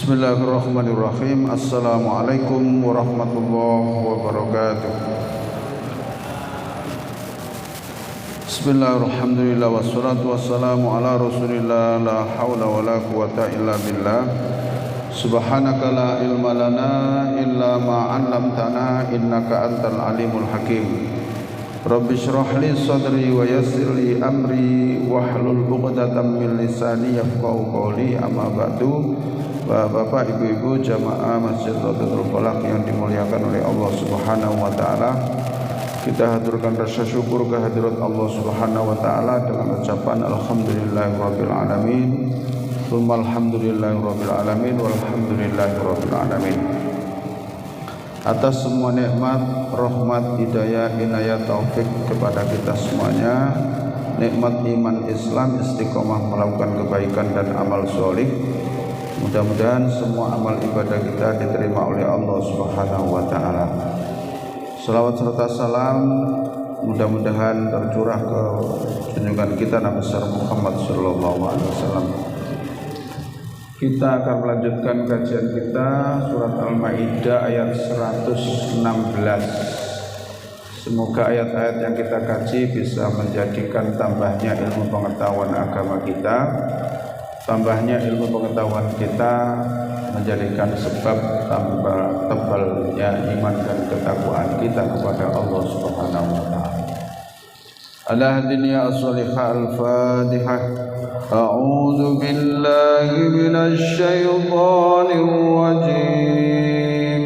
Bismillahirrahmanirrahim. Assalamualaikum warahmatullahi wabarakatuh. Bismillahirrahmanirrahim. Wassalatu wassalamu ala rasulillah. La hawla wa la quwata illa billah. Subhanaka la ilma lana illa ma 'allamtana innaka antal alimul hakim. Rabbi shrah li sadri wa yassir li amri wahlul 'uqdatam min lisani yafqahu qawli. Amma ba'du. Bapak, ibu-ibu, jamaah Masjid Raudatul Falaq yang dimuliakan oleh Allah Subhanahu wa taala. Kita haturkan rasa syukur kehadirat Allah Subhanahu wa taala dengan ucapan alhamdulillahirabbil alamin. Tsumma alhamdulillahirabbil alamin walhamdulillahirabbil alamin. Atas semua nikmat, rahmat, hidayah, inayah, taufik kepada kita semuanya, nikmat iman Islam, istiqomah melakukan kebaikan dan amal solih. Mudah-mudahan semua amal ibadah kita diterima oleh Allah Subhanahu wa taala. Salawat serta salam mudah-mudahan tercurah ke junjungan kita Nabi besar Muhammad sallallahu alaihi wasallam. Kita akan melanjutkan kajian kita surat Al-Maidah ayat 116. Semoga ayat-ayat yang kita kaji bisa menjadikan tambahnya ilmu pengetahuan agama kita, tambahnya ilmu pengetahuan kita menjadikan sebab tambah tebalnya iman dan ketakwaan kita kepada Allah Subhanahu wa taala. Ala hadiniya as-salihah al-Fatihah. A'udzu billahi minasy syaithanir rajim.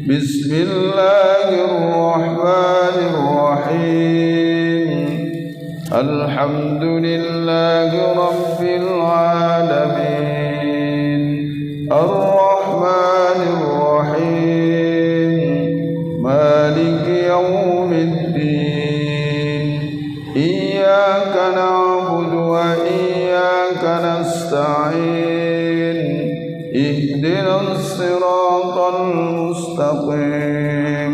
Bismillahirrahmanirrahim. Alhamdulillahi rabbil alamin. Ar-Rahmanir Rahim. Maliki yaumiddin. Iyyaka na'budu wa iyyaka nasta'in. Ihdinas siratal mustaqim.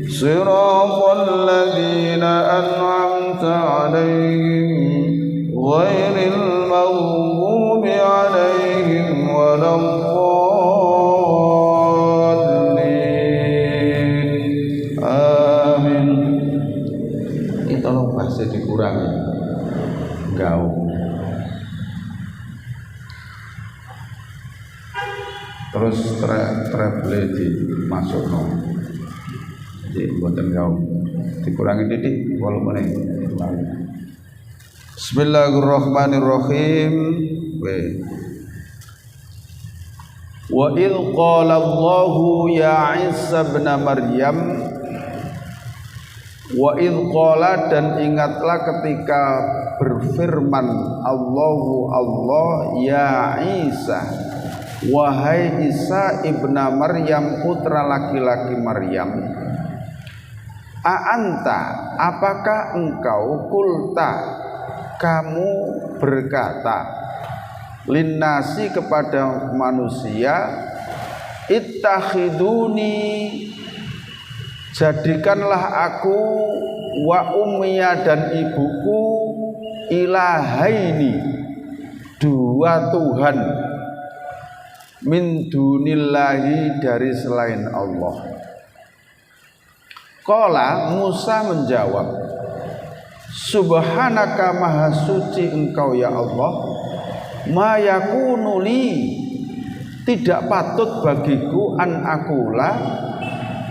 Siratal ladzina an'amta 'alaihim ghairil maghdubi 'alaihim waladdallin. Amin. Ini tolong bahasa dikurangi. Gaul. Terus treble dimasukno. Jadi mboten gaul. Dikurangi titik volumene. Bismillahirrahmanirrahim. Wa idh qala Allahu ya Isa ibn Maryam. Wa idh qala, dan ingatlah ketika berfirman Allahu Allah ya Isa, wahai Isa ibn Maryam, putra laki-laki Maryam. A'anta, apakah engkau, kulta, kamu berkata, linnasi, kepada manusia, ittakhiduni, jadikanlah aku, wa ummiya, dan ibuku, ilahaini, dua Tuhan, min dunillahi, dari selain Allah. Qala, Musa menjawab, subhanaka, maha suci engkau ya Allah, ma yakunu li, tidak patut bagiku, an akula,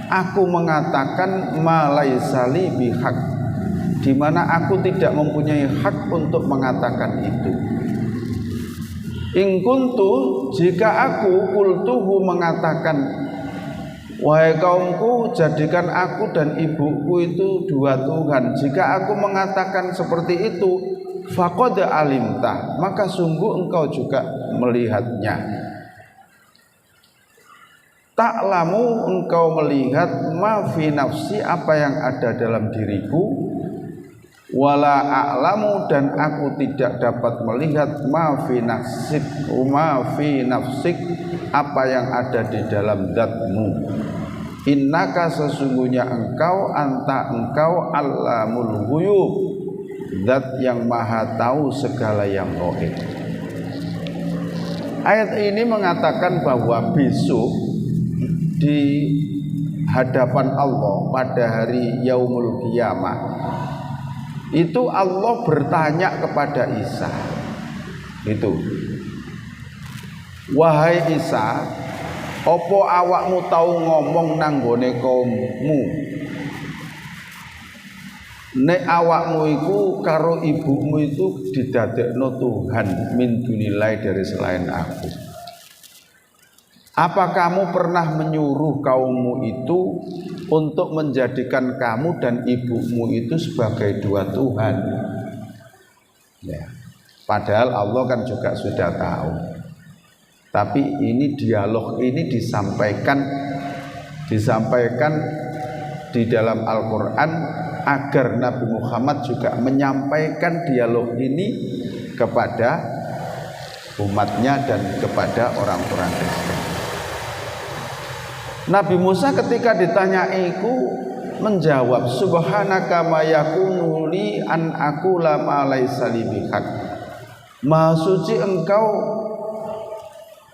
aku mengatakan ma laisa li bihaq, di mana aku tidak mempunyai hak untuk mengatakan itu. In kuntu, jika aku, kultuhu, mengatakan, wahai kaumku, jadikan aku dan ibuku itu dua Tuhan, jika aku mengatakan seperti itu, faqad alimta, maka sungguh engkau juga melihatnya. Ta'lamu, engkau melihat, ma fi nafsi, apa yang ada dalam diriku, wala a'lamu, dan aku tidak dapat melihat, ma fi nafsik, apa yang ada di dalam zatmu. Innaka, sesungguhnya engkau, anta, engkau, allamul ghuyub, zat yang maha tahu segala yang gaib. Ayat ini mengatakan bahwa besok di hadapan Allah pada hari Yaumul Qiyamah itu Allah bertanya kepada Isa, itu, wahai Isa, opo awakmu tau ngomong nanggone kaummu, nek awakmu iku karo ibumu itu didadekno Tuhan min dunilai dari selain aku. Apa kamu pernah menyuruh kaummu itu untuk menjadikan kamu dan ibumu itu sebagai dua Tuhan? Ya. Padahal Allah kan juga sudah tahu. Tapi ini dialog ini disampaikan di dalam Al-Quran agar Nabi Muhammad juga menyampaikan dialog ini kepada umatnya dan kepada orang-orang Kristen. Nabi Musa ketika ditanya itu menjawab, subhanaka ma yakunu li an aqula ma laysa li bihaq. Maha suci engkau,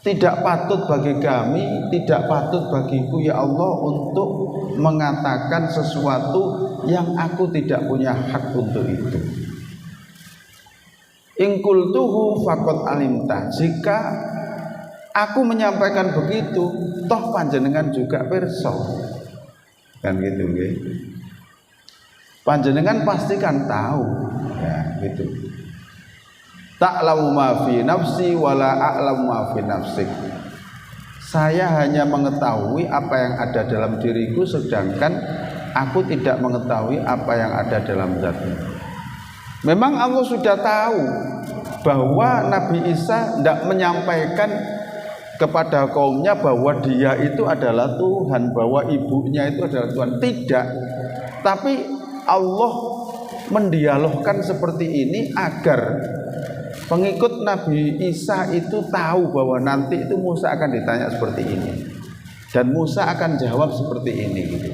tidak patut bagi kami, tidak patut bagiku ya Allah untuk mengatakan sesuatu yang aku tidak punya hak untuk itu. In qultuhu faqad alimta, jika aku menyampaikan begitu, toh panjenengan juga pirsa. Kan gitu nggih. Panjenengan pasti kan tahu. Ya, gitu. Ta'lamu ma fi nafsi wala a'lamu ma fi nafsik. Saya hanya mengetahui apa yang ada dalam diriku, sedangkan aku tidak mengetahui apa yang ada dalam zatmu. Memang Allah sudah tahu bahwa Nabi Isa tidak menyampaikan kepada kaumnya bahwa dia itu adalah Tuhan, bahwa ibunya itu adalah Tuhan. Tidak. Tapi Allah mendialogkan seperti ini agar pengikut Nabi Isa itu tahu bahwa nanti itu Musa akan ditanya seperti ini. Dan Musa akan jawab seperti ini gitu.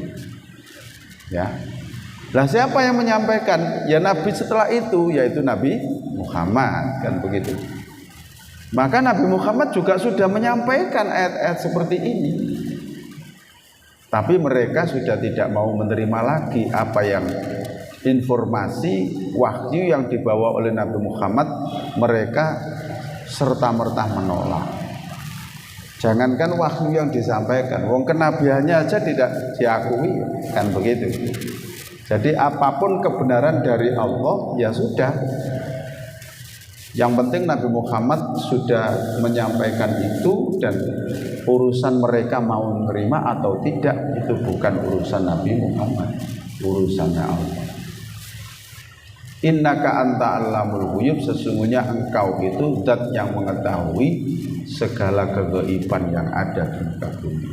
Ya. Lah siapa yang menyampaikan? Ya Nabi setelah itu, yaitu Nabi Muhammad, kan begitu. Maka Nabi Muhammad juga sudah menyampaikan ayat-ayat seperti ini. Tapi mereka sudah tidak mau menerima lagi apa yang informasi wahyu yang dibawa oleh Nabi Muhammad. Mereka serta-merta menolak. Jangankan wahyu yang disampaikan, wong kenabiannya aja tidak diakui, kan begitu. Jadi apapun kebenaran dari Allah ya sudah. Yang penting Nabi Muhammad sudah menyampaikan itu, dan urusan mereka mau menerima atau tidak itu bukan urusan Nabi Muhammad, urusannya Allah. Innaka anta allamul ghuyub, sesungguhnya engkau itu zat yang mengetahui segala kegaiban yang ada di muka bumi.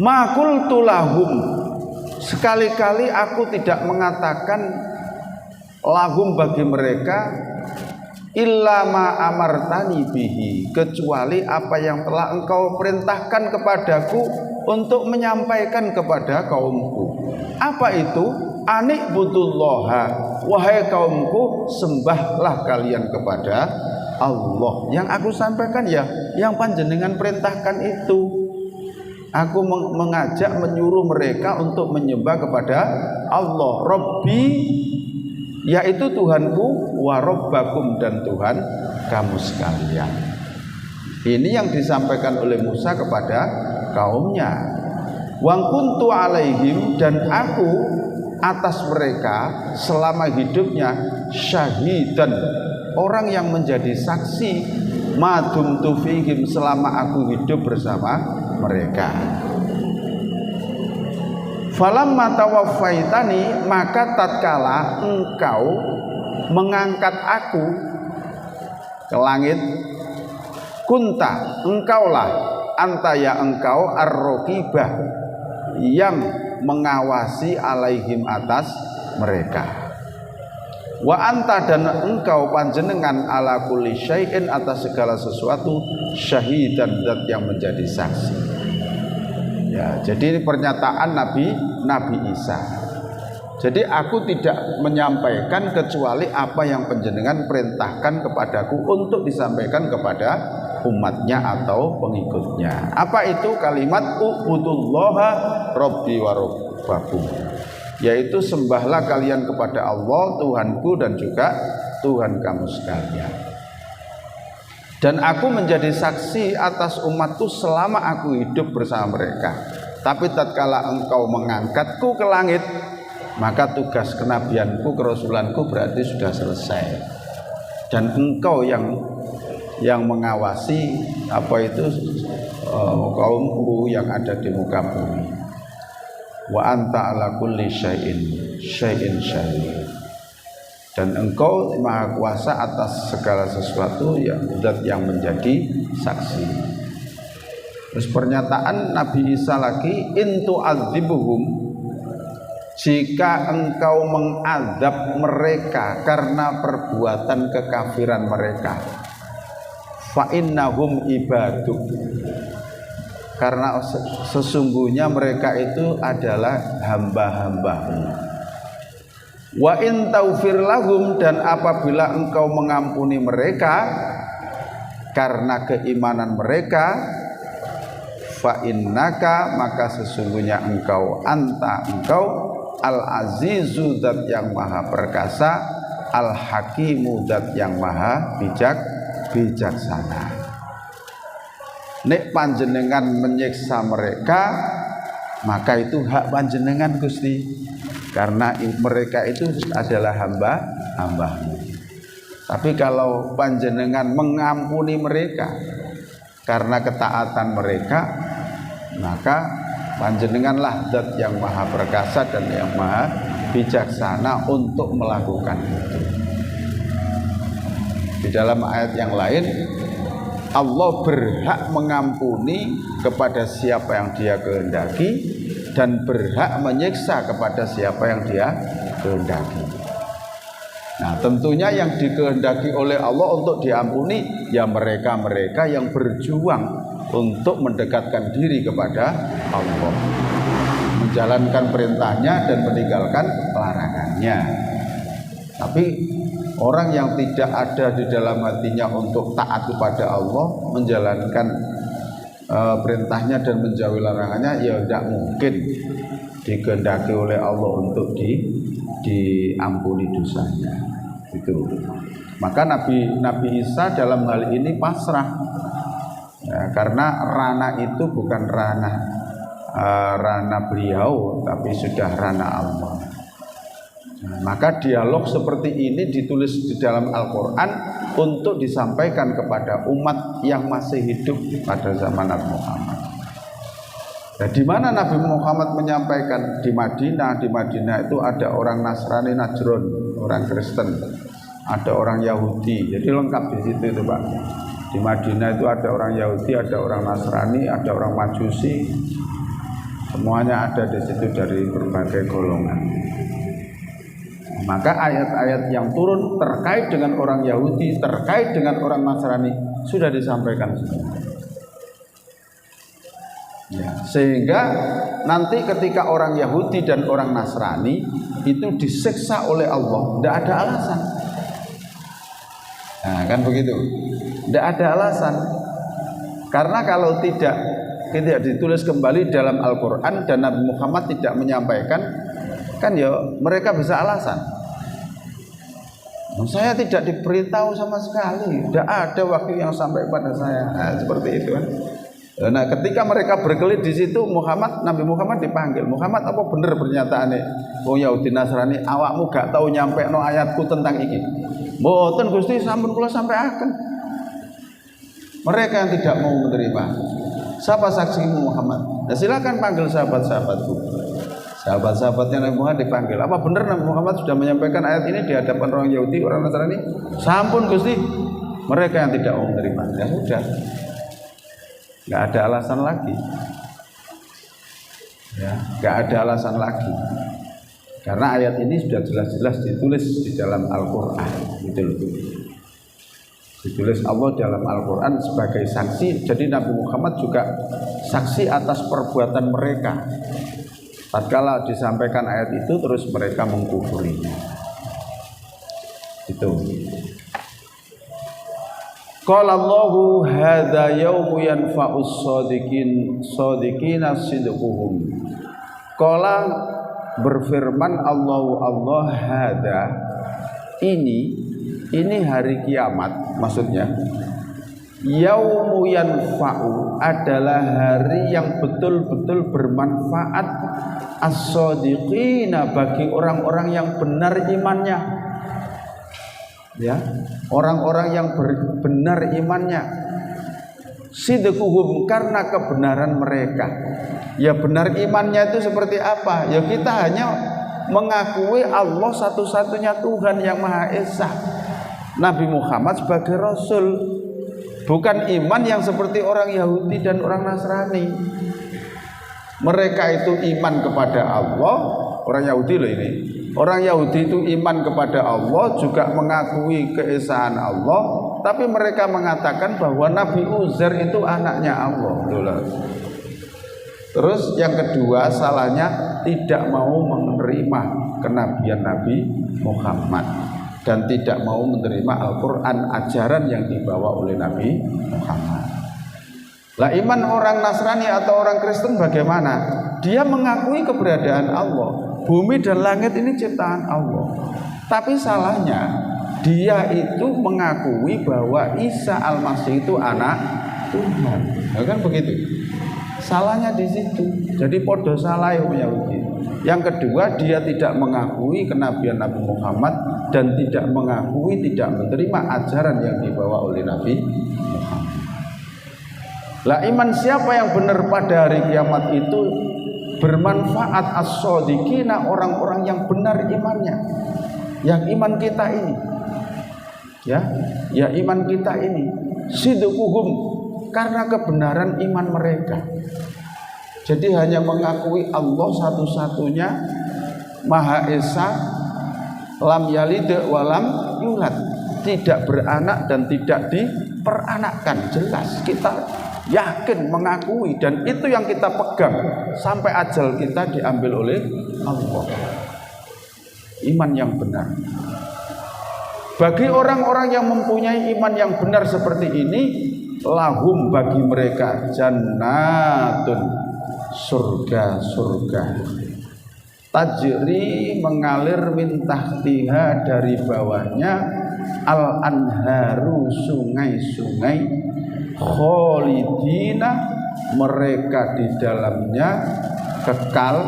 Ma qultu lahum, sekali-kali aku tidak mengatakan lahum bagi mereka illa ma amartani bihi, kecuali apa yang telah engkau perintahkan kepadaku untuk menyampaikan kepada kaumku. Apa itu? Anik butullaha, wahai kaumku, sembahlah kalian kepada Allah. Yang aku sampaikan ya yang panjenengan perintahkan itu. Aku mengajak, menyuruh mereka untuk menyembah kepada Allah, Rabbi, yaitu Tuhanku, wa rabbakum, dan Tuhan kamu sekalian. Ini yang disampaikan oleh Musa kepada kaumnya. Wa kuntu alaihim, dan aku atas mereka selama hidupnya syahidan, orang yang menjadi saksi, madumtu fihim, selama aku hidup bersama mereka. Falamma tawaffaitani, maka tatkala engkau mengangkat aku ke langit, kunta, engkaulah, anta ya engkau, ar-raqibah, yang mengawasi alaihim, atas mereka. Wa anta, dan engkau panjenengan, ala kulli syai'in, atas segala sesuatu, syahidan, zat yang menjadi saksi. Ya, jadi ini pernyataan Nabi Isa. Jadi aku tidak menyampaikan kecuali apa yang panjenengan perintahkan kepadaku untuk disampaikan kepada umatnya atau pengikutnya. Apa itu kalimat ubudullaha rabbi wa rabbakum, yaitu sembahlah kalian kepada Allah Tuhanku dan juga Tuhan kamu sekalian. Dan aku menjadi saksi atas umatku selama aku hidup bersama mereka. Tapi tatkala engkau mengangkatku ke langit, maka tugas kenabianku, kerasulanku berarti sudah selesai. Dan engkau yang mengawasi apa itu kaumku yang ada di muka bumi. Wa anta ala kulli syai'in syahid. Dan engkau maha kuasa atas segala sesuatu, ya zat yang menjadi saksi. Terus pernyataan Nabi Isa lagi, in tu'adzibuhum, jika engkau mengadab mereka karena perbuatan kekafiran mereka, fa innahum ibaduk, karena sesungguhnya mereka itu adalah hamba-hambamu. Wa in taufir lahum, dan apabila engkau mengampuni mereka karena keimanan mereka, fa innaka, maka sesungguhnya engkau al-azizu, zat yang maha perkasa, al-hakimu, zat yang maha bijaksana. Nek panjenengan menyiksa mereka, maka itu hak panjenengan Gusti, karena mereka itu adalah hamba-hambamu. Tapi kalau panjenengan mengampuni mereka karena ketaatan mereka, maka panjenenganlah zat yang maha perkasa dan yang maha bijaksana untuk melakukan itu. Di dalam ayat yang lain, Allah berhak mengampuni kepada siapa yang Dia kehendaki dan berhak menyiksa kepada siapa yang Dia kehendaki. Nah, tentunya yang dikehendaki oleh Allah untuk diampuni ya mereka-mereka yang berjuang untuk mendekatkan diri kepada Allah, menjalankan perintahnya dan meninggalkan larangannya. Tapi orang yang tidak ada di dalam hatinya untuk taat kepada Allah, menjalankan perintahnya dan menjauhi larangannya, ya tidak mungkin dikehendaki oleh Allah untuk diampuni dosanya. Itu. Maka Nabi Isa dalam hal ini pasrah, ya, karena ranah itu bukan ranah beliau, tapi sudah ranah Allah. Maka dialog seperti ini ditulis di dalam Al-Quran untuk disampaikan kepada umat yang masih hidup pada zaman Nabi Muhammad. Nah, di mana Nabi Muhammad menyampaikan? Di Madinah. Di Madinah itu ada orang Nasrani Najron, orang Kristen, ada orang Yahudi. Jadi lengkap di situ itu Pak. Di Madinah itu ada orang Yahudi, ada orang Nasrani, ada orang Majusi. Semuanya ada di situ dari berbagai golongan. Maka ayat-ayat yang turun terkait dengan orang Yahudi, terkait dengan orang Nasrani sudah disampaikan semua. Ya, sehingga nanti ketika orang Yahudi dan orang Nasrani itu disiksa oleh Allah, tidak ada alasan. Nah, kan begitu, tidak ada alasan. Karena kalau tidak ditulis kembali dalam Al-Quran dan Nabi Muhammad tidak menyampaikan, kan ya mereka bisa alasan. Saya tidak diberitahu sama sekali, tidak ada wahyu yang sampai pada saya. Nah, seperti itu kan. Nah, ketika mereka berkelit di situ, Nabi Muhammad dipanggil. Muhammad, apa bener pernyataannya? Wong Yahudi Nasrani, awakmu gak tahu nyampe no ayatku tentang iki. Mboten Gusti, sampun kula sampaikan. Mereka yang tidak mau menerima. Siapa saksimu Muhammad? Nah, silakan panggil sahabat-sahabatku. Sahabat-sahabatnya Nabi Muhammad dipanggil. Apa benar Nabi Muhammad sudah menyampaikan ayat ini di hadapan orang Yahudi, orang Nasrani? Sampun Gusti. Mereka yang tidak mau menerima. Ya sudah. Nggak ada alasan lagi, ya, nggak ada alasan lagi, karena ayat ini sudah jelas-jelas ditulis di dalam Al-Quran, gitu loh. Ditulis Allah dalam Al-Quran sebagai saksi. Jadi Nabi Muhammad juga saksi atas perbuatan mereka. Tatkala disampaikan ayat itu terus mereka mengkufurinya. Itu. Qala Allahu hadza yaumu yanfa'us shadiqina sidquhum. Qala berfirman Allah hadza ini hari kiamat, maksudnya yaumu yanfa'u adalah hari yang betul-betul bermanfaat as-shadiqina bagi orang-orang yang benar imannya, ya, orang-orang yang benar imannya. Sidquhum karena kebenaran mereka. Ya, benar imannya itu seperti apa? Ya, kita hanya mengakui Allah satu-satunya Tuhan yang Maha Esa, Nabi Muhammad sebagai Rasul, bukan iman yang seperti orang Yahudi dan orang Nasrani. Mereka itu iman kepada Allah, orang Yahudi loh ini. Orang Yahudi itu iman kepada Allah, juga mengakui keesaan Allah, tapi mereka mengatakan bahwa Nabi Uzair itu anaknya Allah. Terus yang kedua salahnya tidak mau menerima kenabian Nabi Muhammad dan tidak mau menerima Al-Quran, ajaran yang dibawa oleh Nabi Muhammad. Lah, iman orang Nasrani atau orang Kristen bagaimana? Dia mengakui keberadaan Allah. Bumi dan langit ini ciptaan Allah. Tapi salahnya dia itu mengakui bahwa Isa Al-Masih itu anak Tuhan. Ya kan begitu? Salahnya di situ. Jadi podo salah Yahudi. Yang kedua, dia tidak mengakui kenabian Nabi Muhammad dan tidak mengakui, tidak menerima ajaran yang dibawa oleh Nabi Muhammad. Lah, iman siapa yang benar pada hari kiamat itu bermanfaat as-shadiqina, orang-orang yang benar imannya. Yang iman kita ini, ya iman kita ini sidquhum karena kebenaran iman mereka. Jadi hanya mengakui Allah satu-satunya Maha Esa, lam yalid wa lam yulad, tidak beranak dan tidak diperanakkan. Jelas kita yakin mengakui, dan itu yang kita pegang sampai ajal kita diambil oleh Allah. Iman yang benar. Bagi orang-orang yang mempunyai iman yang benar seperti ini, lahum bagi mereka jannatun, surga-surga, tajri mengalir min tahtiha, dari bawahnya al-anharu, sungai-sungai, kholidina mereka di dalamnya kekal,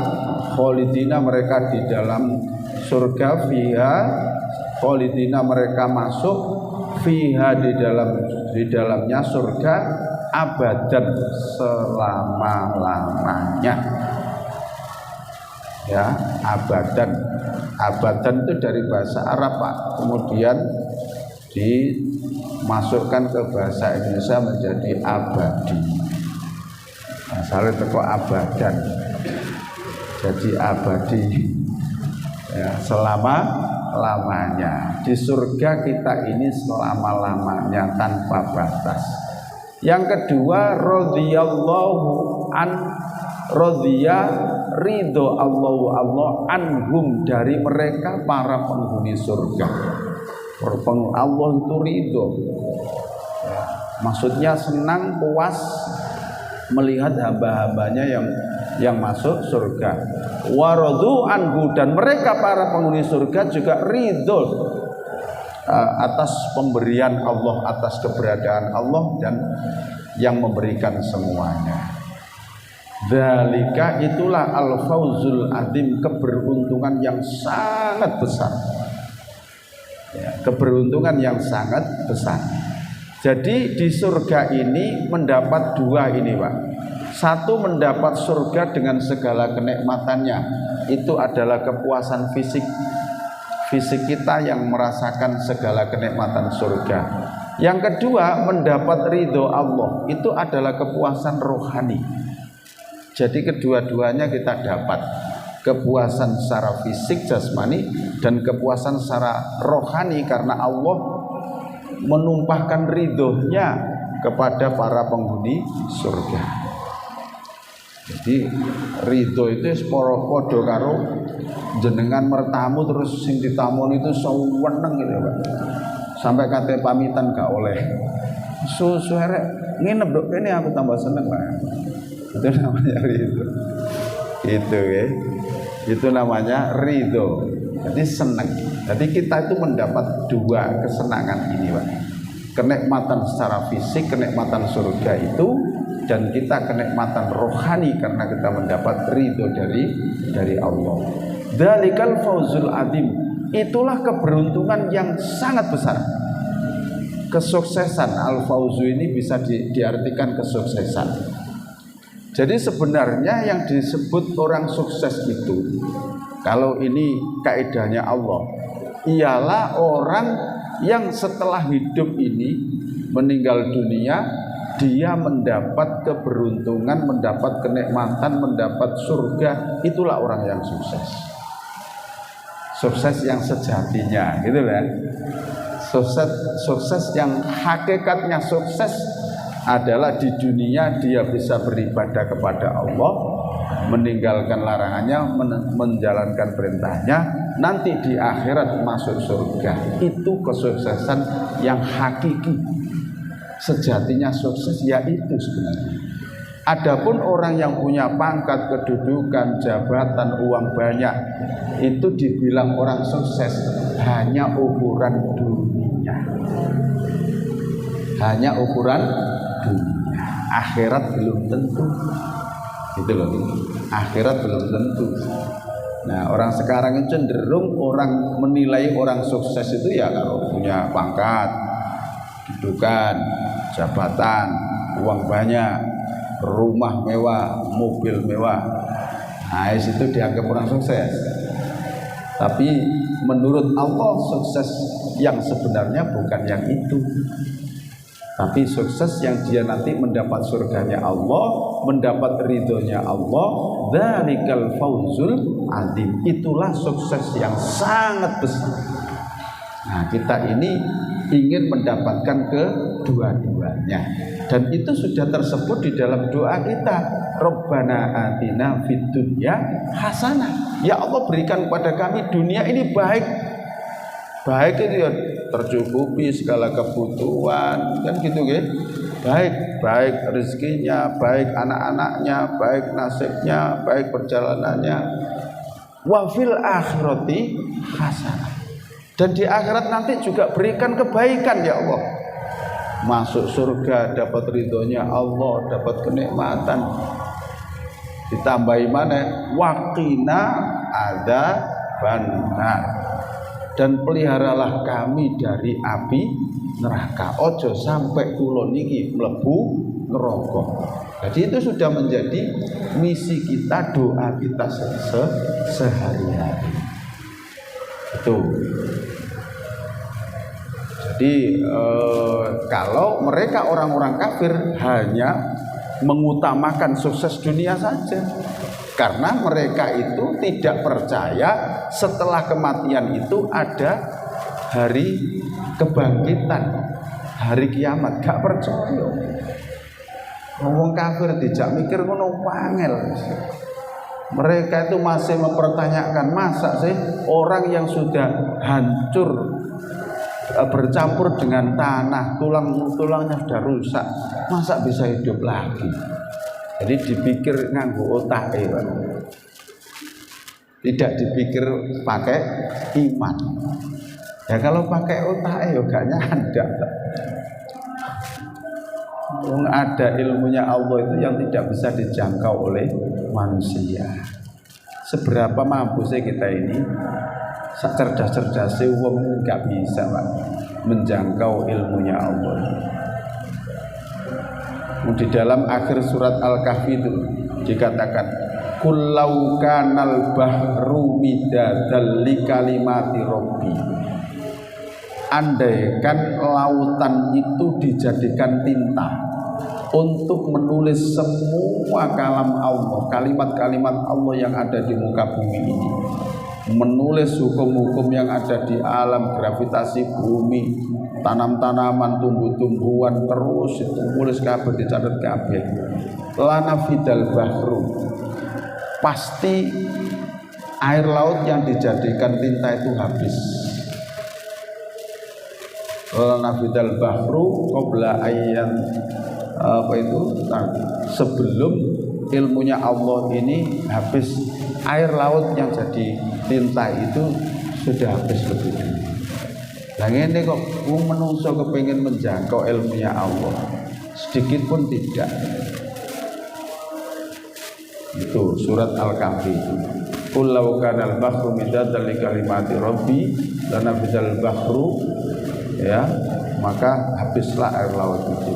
kholidina mereka di dalam surga, fiha kholidina mereka masuk, fiha di dalamnya surga, abadan selama-lamanya. Ya, abadan itu dari bahasa Arab, Pak, kemudian dimasukkan ke bahasa Indonesia menjadi abadi. Asalnya teko abadan, jadi abadi, ya, selama-lamanya. Di surga kita ini selama-lamanya tanpa batas. Yang kedua, radhiyallahu an, radhiya ridho Allah anhum, dari mereka para penghuni surga. Allah itu ridho, ya, maksudnya senang, puas melihat hamba-hambanya yang masuk surga. Waradu anhu, dan mereka para penghuni surga juga ridho atas pemberian Allah, atas keberadaan Allah dan yang memberikan semuanya. Dzalika, itulah al-fauzul adzim, keberuntungan yang sangat besar. Ya, keberuntungan yang sangat besar. Jadi di surga ini mendapat dua ini, Pak. Satu, mendapat surga dengan segala kenikmatannya. Itu adalah kepuasan fisik. Fisik kita yang merasakan segala kenikmatan surga. Yang kedua, mendapat ridho Allah. Itu adalah kepuasan rohani. Jadi kedua-duanya kita dapat. Kepuasan secara fisik jasmani dan kepuasan secara rohani, karena Allah menumpahkan ridhonya kepada para penghuni surga. Jadi ridho itu podo karo jenengan mertamu terus sing ditamoni itu seweneng gitu Pak. Sampai kate pamitan gak oleh. Susu arek nginep dok kene aku tambah seneng Pak. Itu namanya ridho. Itu ya. Itu namanya ridho. Jadi senang. Jadi kita itu mendapat dua kesenangan ini Pak. Kenikmatan secara fisik, kenikmatan surga itu, dan kita kenikmatan rohani karena kita mendapat ridho dari Allah. Dzalikal fauzul adzim. Itulah keberuntungan yang sangat besar. Kesuksesan, al-fauzu ini bisa diartikan kesuksesan. Jadi sebenarnya yang disebut orang sukses itu, kalau ini kaidahnya Allah, ialah orang yang setelah hidup ini meninggal dunia, dia mendapat keberuntungan, mendapat kenikmatan, mendapat surga. Itulah orang yang sukses. Sukses yang sejatinya, gitu kan? Sukses yang hakikatnya sukses adalah di dunia dia bisa beribadah kepada Allah, meninggalkan larangannya, menjalankan perintahnya, nanti di akhirat masuk surga. Itu kesuksesan yang hakiki. Sejatinya sukses yaitu sebenarnya. Adapun orang yang punya pangkat, kedudukan, jabatan, uang banyak, itu dibilang orang sukses hanya ukuran dunia. Hanya ukuran dunia. Akhirat belum tentu. Gitu loh. Akhirat belum tentu. Nah, orang sekarang itu cenderung orang menilai orang sukses itu ya kalau punya pangkat, kedudukan, jabatan, uang banyak, rumah mewah, mobil mewah. Nah, itu dianggap orang sukses. Tapi menurut Allah sukses yang sebenarnya bukan yang itu. Tapi sukses yang dia nanti mendapat surganya Allah, mendapat ridhonya Allah, dzalikal fauzul adzim. Itulah sukses yang sangat besar. Nah, kita ini ingin mendapatkan kedua-duanya, dan itu sudah tersebut di dalam doa kita. Rabbana atina fid dunya hasanah. Ya Allah, berikan kepada kami dunia ini baik. Baik itu ya tercukupi segala kebutuhan, kan gitu ya. Baik rezekinya, baik anak-anaknya, baik nasibnya, baik perjalanannya. Wa fil akhirati hasanah. Dan di akhirat nanti juga berikan kebaikan ya Allah. Masuk surga, dapat ridhonya Allah, dapat kenikmatan. Ditambahi mana? Waqina adzabannar. Dan peliharalah kami dari api neraka. Ojo sampai kula niki mlebu neraka. Jadi itu sudah menjadi misi kita, doa kita sehari-hari. Itu. Jadi kalau mereka orang-orang kafir hanya mengutamakan sukses dunia saja, karena mereka itu tidak percaya setelah kematian itu ada hari kebangkitan, hari kiamat. Gak percaya. Ngomong kafir dijak mikir ngono wangel. Mereka itu masih mempertanyakan, masa sih orang yang sudah hancur, bercampur dengan tanah, tulang-tulangnya sudah rusak, masa bisa hidup lagi? Jadi dipikir nganggo otak, tidak dipikir pakai iman. Ya kalau pakai otak ya gak nyadar. Ada ilmunya Allah itu yang tidak bisa dijangkau oleh manusia. Seberapa mampu sih kita ini? Cerdas-cerdasnya wong nggak bisa Pak menjangkau ilmunya Allah. Di dalam akhir surat Al-Kahfi itu dikatakan, kullau kanal bahru midadal li kalimati rabbi. Andaikan lautan itu dijadikan tinta untuk menulis semua kalam Allah, kalimat-kalimat Allah yang ada di muka bumi ini. menulis hukum-hukum yang ada di alam, gravitasi bumi, tanam-tanaman, tumbuh-tumbuhan, terus itu tulis kabeh, dicatat kabeh. Lana fidal bahru, pasti air laut yang dijadikan tinta itu habis. Lana fidal bahru qabla ayyan sebelum ilmunya Allah ini habis, air laut yang jadi tinta itu sudah habis lebih dulu. Nah ini kok menungso kepingin menjangkau ilmunya Allah, sedikit pun tidak. Itu surat Al-Kahfi itu. Qul law kana al-bahru middadan li kalimati rabbi lanafidal bahru, ya, maka habislah air laut itu.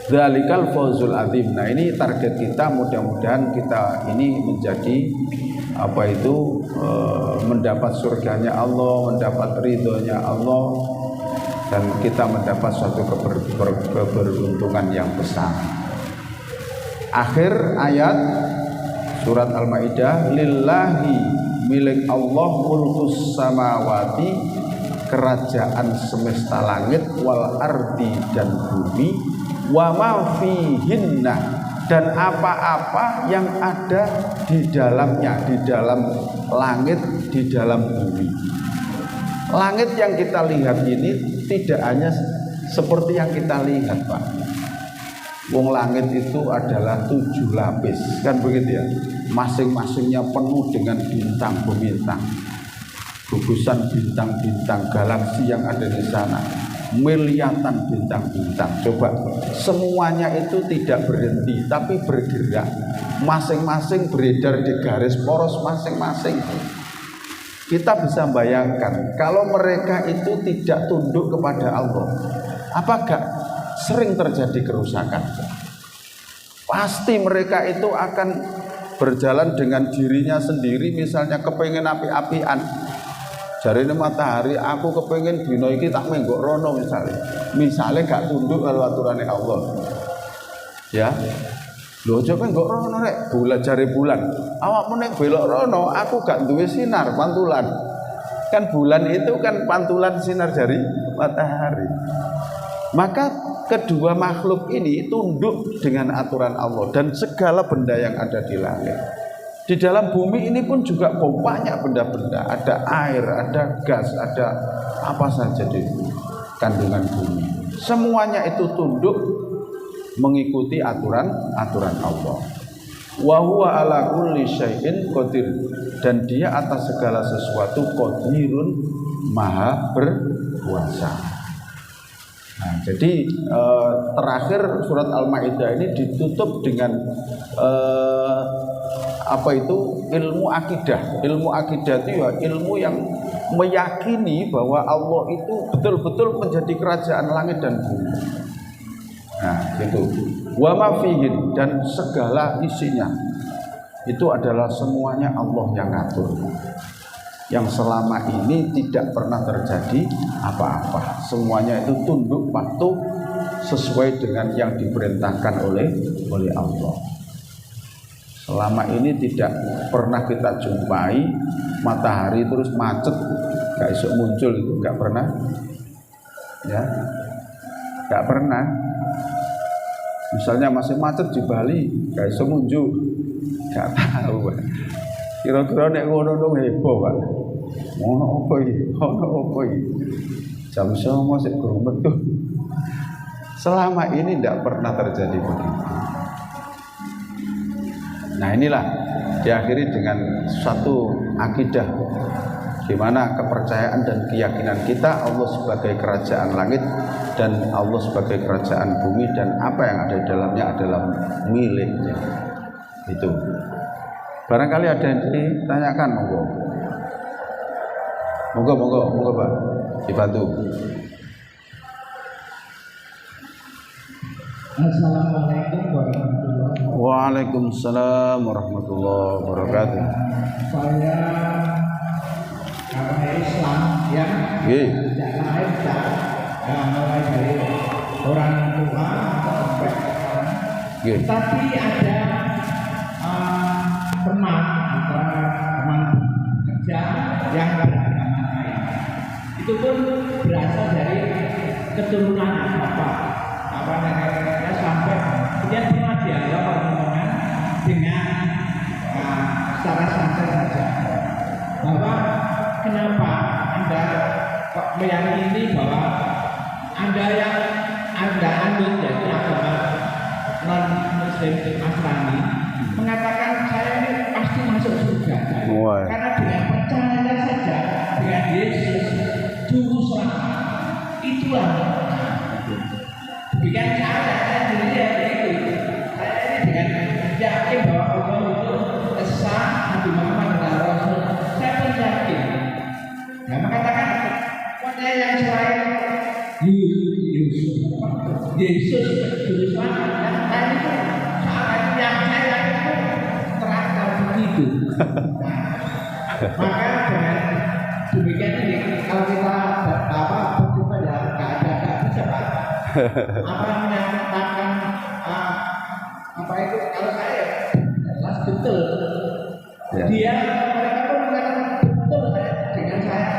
Dzalikal fawzul azim. Nah, ini target kita, mudah-mudahan kita ini menjadi mendapat surganya Allah, mendapat ridhonya Allah, dan kita mendapat suatu keberuntungan yang besar. Akhir ayat surat Al-Maidah, lillahi, milik Allah, mulkus samawati, kerajaan semesta langit, wal ardi, dan bumi, wa ma fihinna, dan apa-apa yang ada di dalamnya, di dalam langit, di dalam bumi. Langit yang kita lihat ini tidak hanya seperti yang kita lihat, Pak. Wong langit itu adalah 7 lapis, kan begitu ya. Masing-masingnya penuh dengan bintang-bintang, gugusan bintang-bintang, galaksi yang ada di sana, miliatan bintang-bintang. Coba, semuanya itu tidak berhenti tapi bergerak, masing-masing beredar di garis poros masing-masing. Kita bisa bayangkan kalau mereka itu tidak tunduk kepada Allah, apakah sering terjadi kerusakan? Pasti mereka itu akan berjalan dengan dirinya sendiri. Misalnya kepengen api-apian, jarine matahari, aku kepengen dino iki tak menggok rono misalnya gak tunduk kalau aturannya Allah, ya. Lho aja kan gak rono rek, bulan jari bulan, awakmu nek belok rono, aku gak duwe sinar pantulan. Kan bulan itu kan pantulan sinar jari matahari. Maka kedua makhluk ini tunduk dengan aturan Allah dan segala benda yang ada di langit. Di dalam bumi ini pun juga banyak benda-benda, ada air, ada gas, ada apa saja di kandungan bumi. Semuanya itu tunduk mengikuti aturan Allah. Wa huwa ala kulli syai'in qadir, dan dia atas segala sesuatu qadirun, maha berkuasa. Nah, jadi terakhir surat Al-Maidah ini ditutup dengan ilmu akidah. Ilmu akidah itu ya ilmu yang meyakini bahwa Allah itu betul-betul menjadi kerajaan langit dan bumi. Nah, gitu. Wa ma fihin, dan segala isinya itu adalah semuanya Allah yang ngatur, yang selama ini tidak pernah terjadi apa-apa. Semuanya itu tunduk patuh sesuai dengan yang diperintahkan oleh Allah. Selama ini tidak pernah kita jumpai matahari terus macet, gak iso muncul, itu gak pernah, ya, gak pernah. Misalnya masih macet di Bali, gak iso muncul, gak tahu. Kira-kira nek ngono dong heboh, Pak. Ono apa iki? Jam 09.00 masih kurang betul. Selama ini tidak pernah terjadi begitu. Nah, inilah diakhiri dengan satu akidah, gimana kepercayaan dan keyakinan kita Allah sebagai kerajaan langit dan Allah sebagai kerajaan bumi, dan apa yang ada di dalamnya adalah miliknya. Itu. Barangkali ada yang ditanyakan, monggo. Monggo Pak, dibantu. Assalamualaikum warahmatullahi wabarakatuh. Waalaikumsalam warahmatullahi wabarakatuh. Saya karena Islam, ya, tidak lain mulai dari orang tua sampai sekarang. Tapi ada pernah beragama lain. Itu pun berasal dari keturunan neneknya sampai kemudian pernah dialog dengan secara santai saja bahwa kenapa Anda kok meyakini bahwa Anda yang Anda anut yaitu agama non Muslim Nasrani mengatakan saya ini pasti masuk surga karena dengan percaya saja dengan Yesus juru selamat itulah bukan saya sendiri itu saya ini dengan yakin bahwa Allah itu esa Nabi Muhammad adalah Rasul saya pun yakin nah mengatakan pokoknya yang selain Yesus juru selamat dan itu saat yang saya itu terasa begitu maka dengan demikian ini kalau kita berjumpa dalam keadaan tak bisa Pak apa menyatakan apa itu kalau saya jelas betul dia mereka pun mengatakan betul dengan saya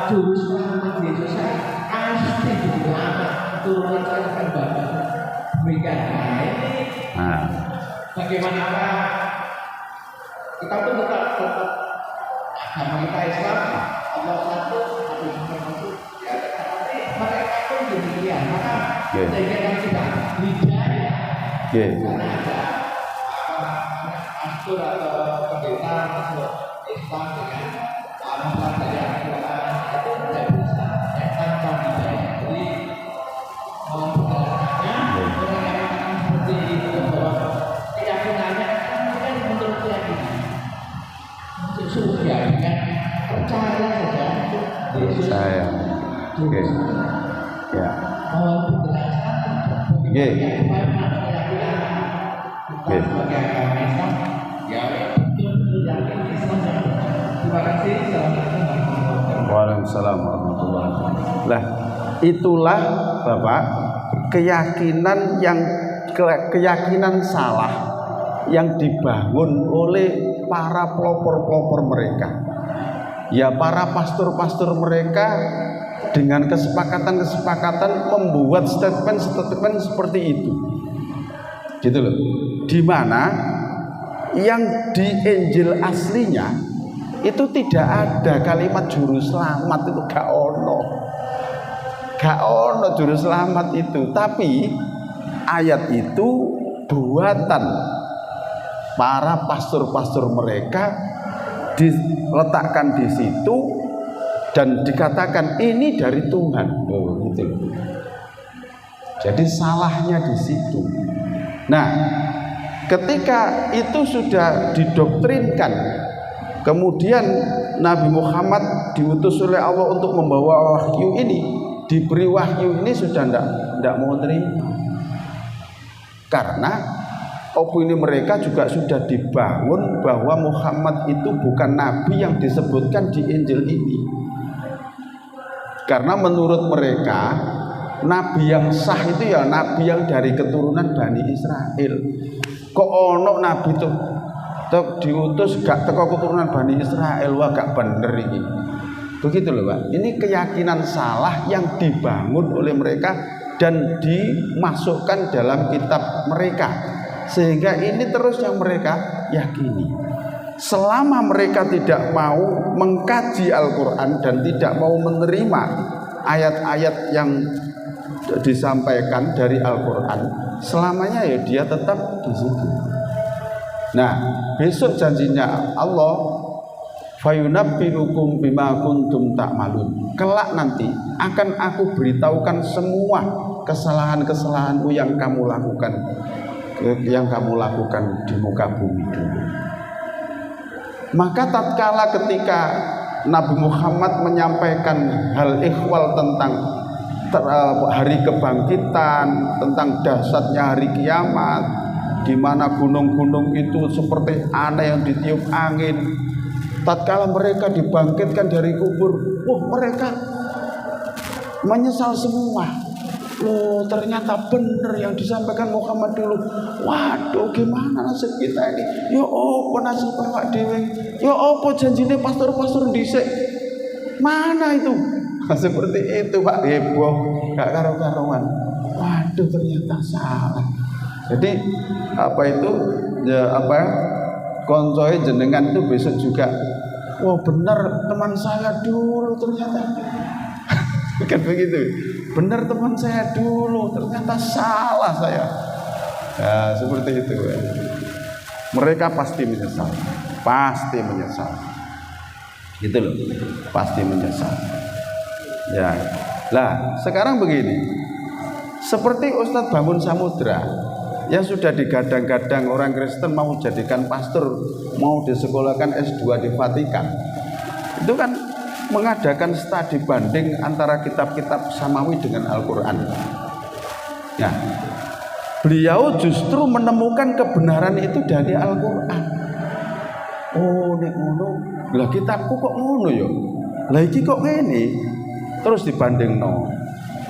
juru selamat Yesus saya pasti selamat keturunan saya akan bangga demikian ini bagaimana kita pun tetap agama kita Islam Allah satu Nabi Muhammad satu ya tapi mereka pun demikian maka sehingga kan kita hidayah karena ada pastor atau pendeta masuk Islam dengan mempelajari Al-Quran itu tidak bisa tanpa hidayah jadi mempelajarinya orang yang mengatakan seperti itu bahwa keyakinannya kan menurut keyakinan untuk surga dengan percaya saja Yesus saya oke ya mohon penjelasan bagaimana keyakinan sebagai agama Islam ya betul yakin Islam terima kasih Waalaikumsalam warahmatullahi wabarakatuh. Lah itulah Bapak keyakinan salah yang dibangun oleh para pelopor-pelopor mereka. Ya para pastor-pastor mereka dengan kesepakatan-kesepakatan membuat statement-statement seperti itu. Gitu loh. Di mana yang di Injil aslinya itu tidak ada kalimat juru selamat itu gak ono juru selamat itu, tapi ayat itu buatan para pastor-pastor mereka diletakkan di situ dan dikatakan ini dari Tuhan. Gitu. Jadi salahnya di situ. Nah, ketika itu sudah didoktrinkan, kemudian Nabi Muhammad diutus oleh Allah untuk membawa wahyu ini, diberi wahyu ini sudah tidak mau terima. Karena opini mereka juga sudah dibangun bahwa Muhammad itu bukan nabi yang disebutkan di Injil ini. Karena menurut mereka nabi yang sah itu ya nabi yang dari keturunan Bani Israel. Kok ono nabi tuh diutus gak teko keturunan Bani Israel, wah gak bener ini. Begitu loh Pak. Ini keyakinan salah yang dibangun oleh mereka dan dimasukkan dalam kitab mereka. Sehingga ini terus yang mereka yakini. Selama mereka tidak mau mengkaji Al-Quran dan tidak mau menerima ayat-ayat yang disampaikan dari Al-Quran, selamanya ya dia tetap di situ. Nah, besok janjinya Allah, fayunabbi'ukum bima kuntum ta'malun. Kelak nanti akan aku beritahukan semua kesalahan-kesalahanmu yang kamu lakukan di muka bumi dulu. Maka tatkala ketika Nabi Muhammad menyampaikan hal ikhwal tentang hari kebangkitan, tentang dahsyatnya hari kiamat, di mana gunung-gunung itu seperti aneh yang ditiup angin. Tatkala mereka dibangkitkan dari kubur, mereka menyesal semua. Loh, ternyata benar yang disampaikan Muhammad dulu. Waduh, gimana nasib kita ini? Ya apa nasib awak dhewe? Ya apa janjine pastor-pastor dhisik? mana itu? Seperti itu Pak, heboh, gak karu-karuan. Waduh, ternyata salah. Jadi apa itu ya, koncoe jenengan itu besok juga, wah benar teman saya dulu ternyata. Kan begitu. Benar teman saya dulu, ternyata salah saya. Ya, seperti itu. Mereka pasti menyesal. Pasti menyesal. Gitu loh. Pasti menyesal. Ya. Lah, sekarang begini. Seperti Ustadz Bangun Samudra yang sudah digadang-gadang orang Kristen mau jadikan pastor, mau disekolahkan S2 di Vatikan. Itu kan mengadakan studi banding antara kitab-kitab samawi dengan Al-Quran. Ya, beliau justru menemukan kebenaran itu dari Al-Quran. Oh, nek ngono, lah kitabku kok ngono ya? Lah iki kok ngene? Terus dibandingno.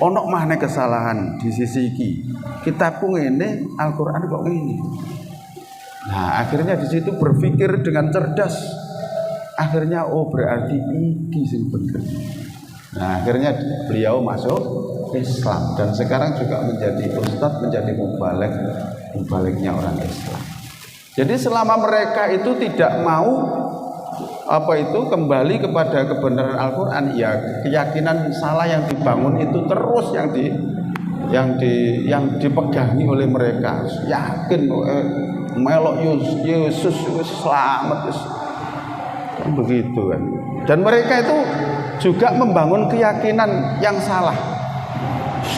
Ono maneh kesalahan di sisi iki. Kitabku ngene, Al-Quran kok ngene. Nah, akhirnya di situ berpikir dengan cerdas. Akhirnya oh berarti iki sing bener. Nah, akhirnya beliau masuk Islam dan sekarang juga menjadi ustadz, menjadi mubaliknya orang Islam. Jadi selama mereka itu tidak mau kembali kepada kebenaran Al-Quran, ya keyakinan salah yang dibangun itu terus yang dipegangi oleh mereka. Yakin melok Yesus selamat kan begitu kan. Dan mereka itu juga membangun keyakinan yang salah.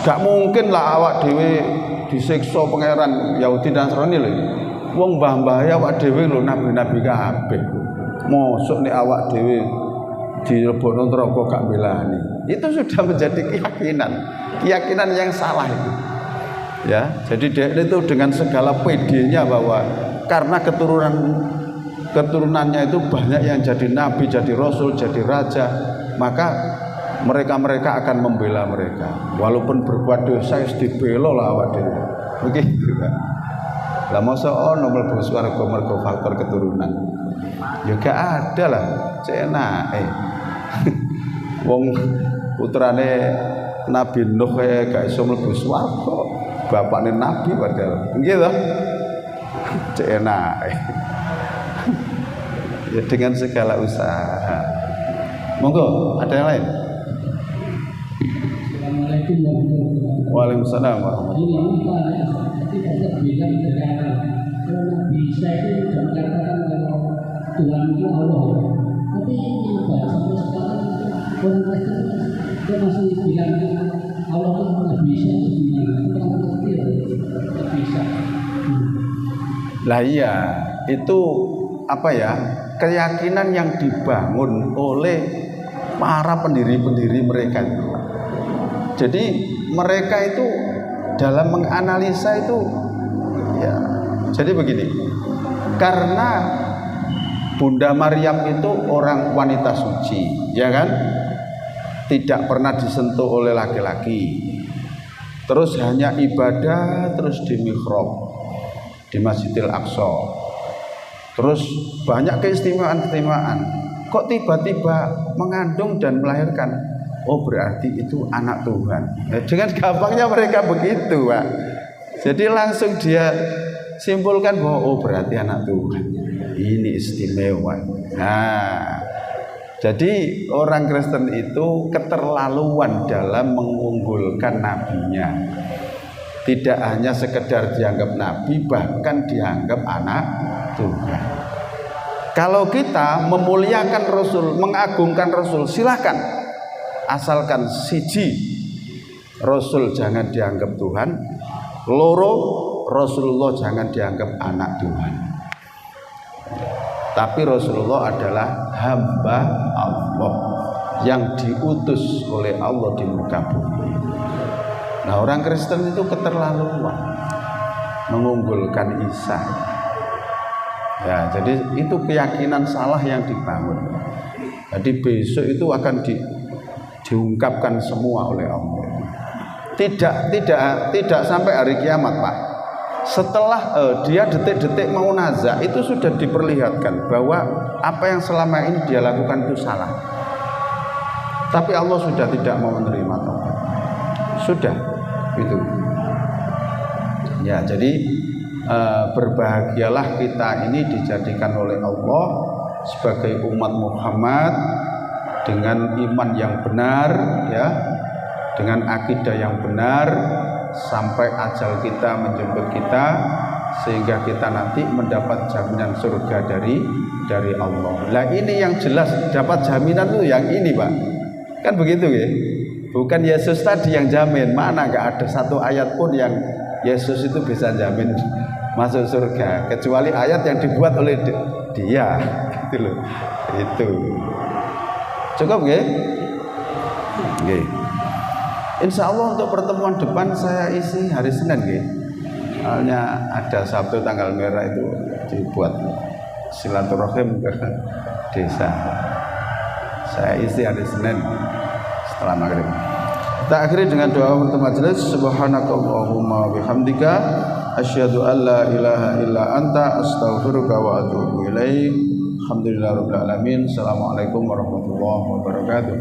Gak mungkin lah awak dhewe disiksa pangeran Yahudi dan Nasrani lho. Wong mbah-mbah awak dhewe lho nabi-nabi kabeh. Mosok nek awak dhewe dilebokno neraka gak belani. Itu sudah menjadi keyakinan yang salah itu. Ya, jadi dia itu dengan segala pedenya bahwa karena keturunannya itu banyak yang jadi nabi, jadi rasul, jadi raja, maka mereka akan membela mereka. Walaupun berbuat dosa wis dibela lah awak dhewe. Begitu kan. Lah mosok ono mlebu swarga mergo faktor keturunan. Juga ada lah, cenake. Wong putrane Nabi Nuh gak iso mlebu swarga, bapakne nabi padahal. Nggih to? Cenake. Ya dengan segala usaha. Monggo, ada yang lain? Assalamualaikum warahmatullahi wabarakatuh. Waalaikumsalam warahmatullahi wabarakatuh. Bisa itu dikatakan kalau Tuhan itu Allah. Tapi kenapa sampai sekarang orang Kristen dia masih bilang Allah itu nggak bisa gimana? Orang kecil nggak bisa. Lah iya, itu apa ya? Keyakinan yang dibangun oleh para pendiri-pendiri mereka itu. Jadi mereka itu dalam menganalisa itu ya, jadi begini. Karena Bunda Maryam itu orang wanita suci, ya kan? Tidak pernah disentuh oleh laki-laki. Terus hanya ibadah terus di mihrab, di Masjidil Aqsa. Terus banyak keistimewaan-keistimewaan. Kok tiba-tiba mengandung dan melahirkan? Oh berarti itu anak Tuhan. Nah, dengan gampangnya mereka begitu, Pak. Jadi langsung dia simpulkan bahwa oh berarti anak Tuhan. Ini istimewa. Nah, jadi orang Kristen itu keterlaluan dalam mengunggulkan nabinya. Tidak hanya sekedar dianggap nabi, bahkan dianggap anak Tuhan. Kalau kita memuliakan Rasul, mengagungkan Rasul, silakan. Asalkan siji, Rasul jangan dianggap Tuhan. Loro, Rasulullah jangan dianggap anak Tuhan. Tapi Rasulullah adalah hamba Allah yang diutus oleh Allah di muka bumi. Nah, orang Kristen itu keterlaluan mengunggulkan Isa. Ya, jadi itu keyakinan salah yang dibangun. Jadi besok itu akan diungkapkan semua oleh Allah. Tidak sampai hari kiamat, Pak. Setelah dia detik-detik mau nazak itu sudah diperlihatkan bahwa apa yang selama ini dia lakukan itu salah. Tapi Allah sudah tidak mau menerima taubat. Sudah itu. Ya, jadi berbahagialah kita ini dijadikan oleh Allah sebagai umat Muhammad dengan iman yang benar, ya, dengan akidah yang benar sampai ajal kita menjemput kita, sehingga kita nanti mendapat jaminan surga dari Allah. Nah, ini yang jelas dapat jaminan itu yang ini, Pak. Kan begitu ya. Bukan Yesus tadi yang jamin. Mana enggak ada satu ayat pun yang Yesus itu bisa jamin masuk surga, kecuali ayat yang dibuat oleh dia. Gitu loh. Itu. Cukup nggih? Nggih. Insya Allah untuk pertemuan depan saya isi hari Senin nggih. Soalnya ada Sabtu tanggal merah itu dibuat silaturahim ke desa. Saya isi hari Senin setelah maghrib. Kita akhiri dengan doa untuk majelis. Subhanakallahumma bihamdika asyhadu an la ilaha illa anta astaghfiruka wa atubu ilaik. Alhamdulillahirabbil alamin. Assalamualaikum warahmatullahi wabarakatuh.